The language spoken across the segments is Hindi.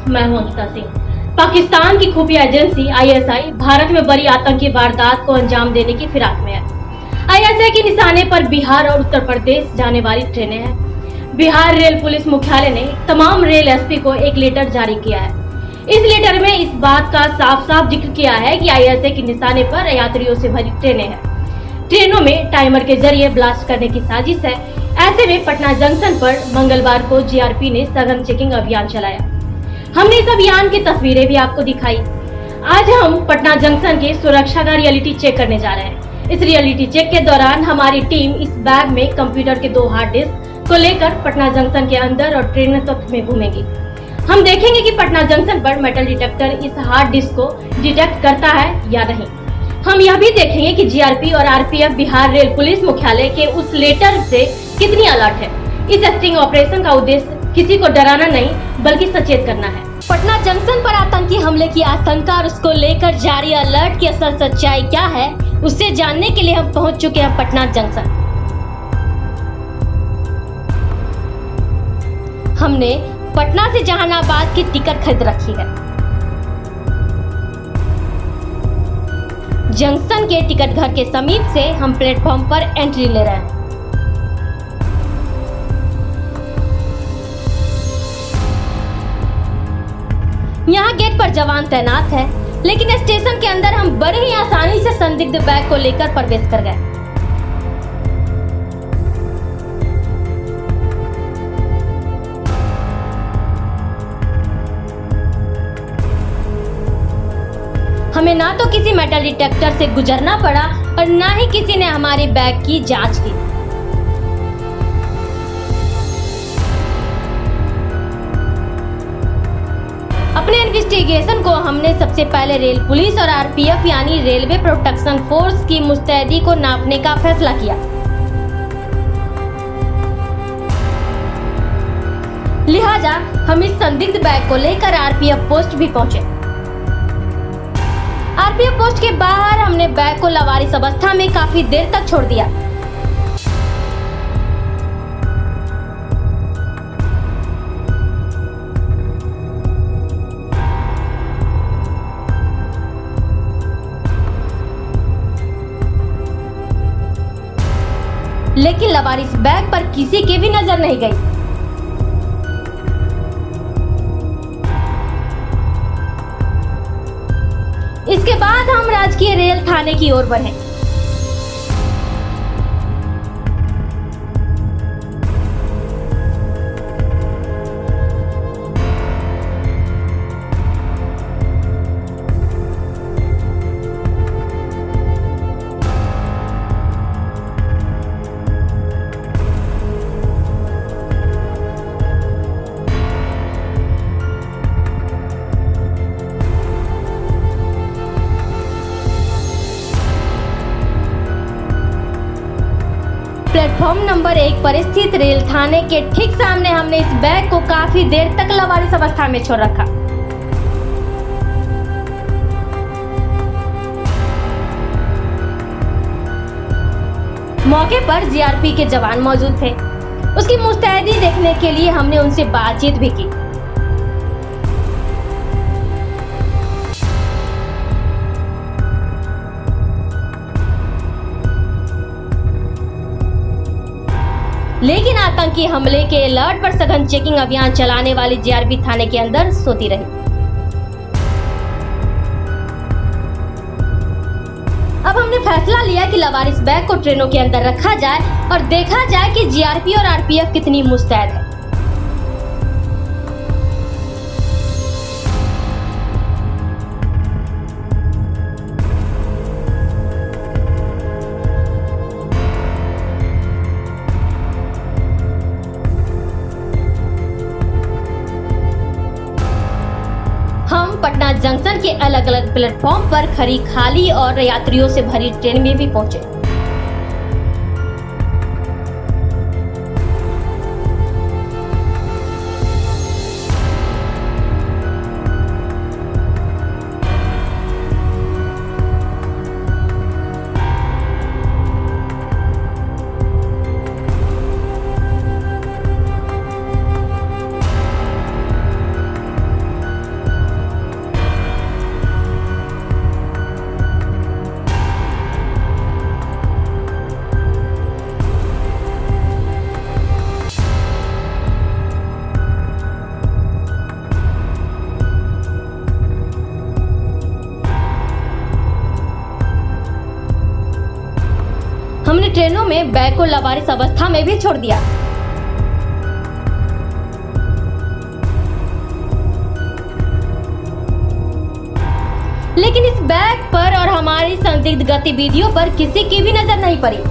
मैं हूं अंकिता सिंह। पाकिस्तान की खुफिया एजेंसी आईएसआई भारत में बड़ी आतंकी वारदात को अंजाम देने की फिराक में है। आईएसआई के निशाने पर बिहार और उत्तर प्रदेश जाने वाली ट्रेनें हैं। बिहार रेल पुलिस मुख्यालय ने तमाम रेल एसपी को एक लेटर जारी किया है। इस लेटर में इस बात का साफ साफ जिक्र किया है कि आईएसआई के निशाने पर यात्रियों से भरी ट्रेनें हैं। ट्रेनों में टाइमर के जरिए ब्लास्ट करने की साजिश है। ऐसे में पटना जंक्शन पर मंगलवार को जीआरपी ने सघन चेकिंग अभियान चलाया। हमने इस अभियान की तस्वीरें भी आपको दिखाई। आज हम पटना जंक्शन के सुरक्षा का रियलिटी चेक करने जा रहे हैं। इस रियलिटी चेक के दौरान हमारी टीम इस बैग में कंप्यूटर के 2 हार्ड डिस्क को लेकर पटना जंक्शन के अंदर और ट्रेन तत्व में घूमेंगे। हम देखेंगे कि पटना जंक्शन पर मेटल डिटेक्टर इस हार्ड डिस्क को डिटेक्ट करता है या नहीं। हम यह भी देखेंगे कि जीआरपी और आरपीएफ बिहार रेल पुलिस मुख्यालय के उस लेटर से कितनी अलर्ट है। इस स्टिंग ऑपरेशन का उद्देश्य किसी को डराना नहीं बल्कि सचेत करना है। पटना जंक्शन पर आतंकी हमले की आशंका और उसको लेकर जारी अलर्ट की असल सच्चाई क्या है, उससे जानने के लिए हम पहुंच चुके हैं पटना जंक्शन। हमने पटना से जहानाबाद की टिकट खरीद रखी है। जंक्शन के टिकट घर के समीप से हम प्लेटफॉर्म पर एंट्री ले रहे हैं। यहाँ गेट पर जवान तैनात है, लेकिन स्टेशन के अंदर हम बड़े ही आसानी से संदिग्ध बैग को लेकर प्रवेश कर गए। हमें ना तो किसी मेटल डिटेक्टर से गुजरना पड़ा और ना ही किसी ने हमारे बैग की जांच की। अपने इन्वेस्टिगेशन को हमने सबसे पहले रेल पुलिस और आरपीएफ यानी रेलवे प्रोटेक्शन फोर्स की मुस्तैदी को नापने का फैसला किया। लिहाजा हम इस संदिग्ध बैग को लेकर आरपीएफ पोस्ट भी पहुंचे। आरपीएफ पोस्ट के बाहर हमने बैग को लावारिस अवस्था में काफी देर तक छोड़ दिया। लेकिन लावारिस बैग पर किसी की भी नजर नहीं गई। इसके बाद हम राजकीय रेल थाने की ओर बढ़े। प्लेटफॉर्म नंबर 1 पर स्थित रेल थाने के ठीक सामने हमने इस बैग को काफी देर तक लावारिस अवस्था में छोड़ रखा। मौके पर जीआरपी के जवान मौजूद थे। उसकी मुस्तैदी देखने के लिए हमने उनसे बातचीत भी की। लेकिन आतंकी हमले के अलर्ट पर सघन चेकिंग अभियान चलाने वाली जीआरपी थाने के अंदर सोती रही। अब हमने फैसला लिया कि लावारिस बैग को ट्रेनों के अंदर रखा जाए और देखा जाए कि जीआरपी और आरपीएफ कितनी मुस्तैद है। पटना जंक्शन के अलग अलग प्लेटफॉर्म पर खड़ी खाली और यात्रियों से भरी ट्रेन में भी पहुंचे। अपनी ट्रेनों में बैग को लावारिस अवस्था में भी छोड़ दिया। लेकिन इस बैग पर और हमारी संदिग्ध गतिविधियों पर किसी की भी नजर नहीं पड़ी।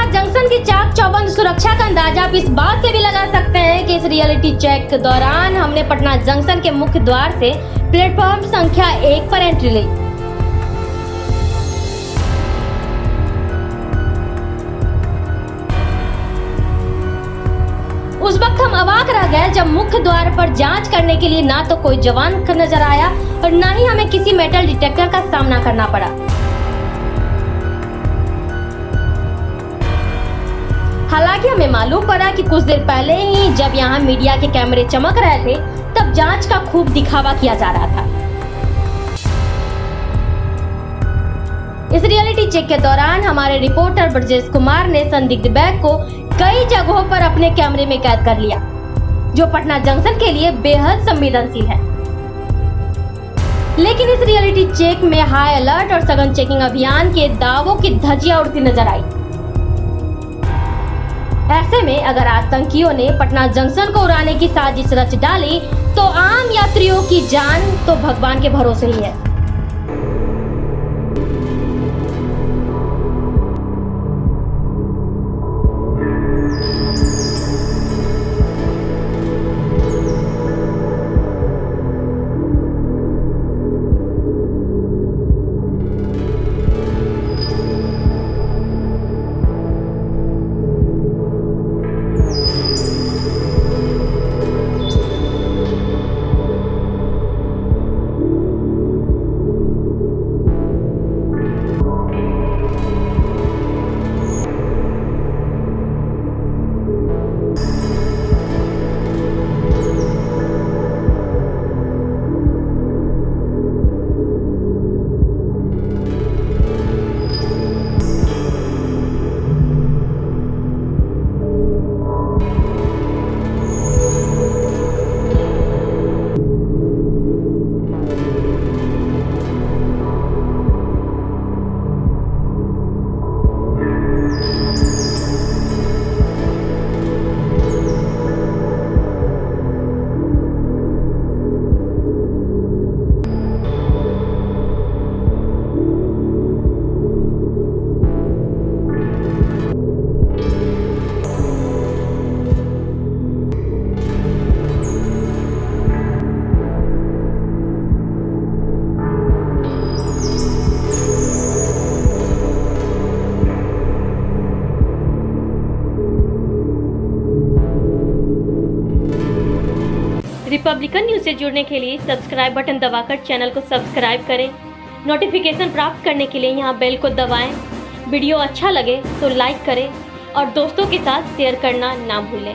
जंक्शन की चाक चौबंद सुरक्षा का अंदाजा आप इस बात से भी लगा सकते हैं कि इस रियलिटी चेक के दौरान हमने पटना जंक्शन के मुख्य द्वार से प्लेटफॉर्म संख्या 1 पर एंट्री ली। उस वक्त हम अवाक रह गए जब मुख्य द्वार पर जांच करने के लिए ना तो कोई जवान नजर आया और ना ही हमें किसी मेटल डिटेक्टर का सामना करना पड़ा। हालांकि हमें मालूम पड़ा कि कुछ देर पहले ही जब यहाँ मीडिया के कैमरे चमक रहे थे तब जांच का खूब दिखावा किया जा रहा था। इस रियलिटी चेक के दौरान हमारे रिपोर्टर ब्रजेश कुमार ने संदिग्ध बैग को कई जगहों पर अपने कैमरे में कैद कर लिया, जो पटना जंक्शन के लिए बेहद संवेदनशील है। लेकिन इस रियलिटी चेक में हाई अलर्ट और सघन चेकिंग अभियान के दावों की धज्जियां उड़ती नजर आई। ऐसे में अगर आतंकियों ने पटना जंक्शन को उड़ाने की साजिश रच डाली तो आम यात्रियों की जान तो भगवान के भरोसे ही है। रिपब्लिकन न्यूज से जुड़ने के लिए सब्सक्राइब बटन दबाकर चैनल को सब्सक्राइब करें। नोटिफिकेशन प्राप्त करने के लिए यहाँ बेल को दबाएं। वीडियो अच्छा लगे तो लाइक करें और दोस्तों के साथ शेयर करना ना भूलें।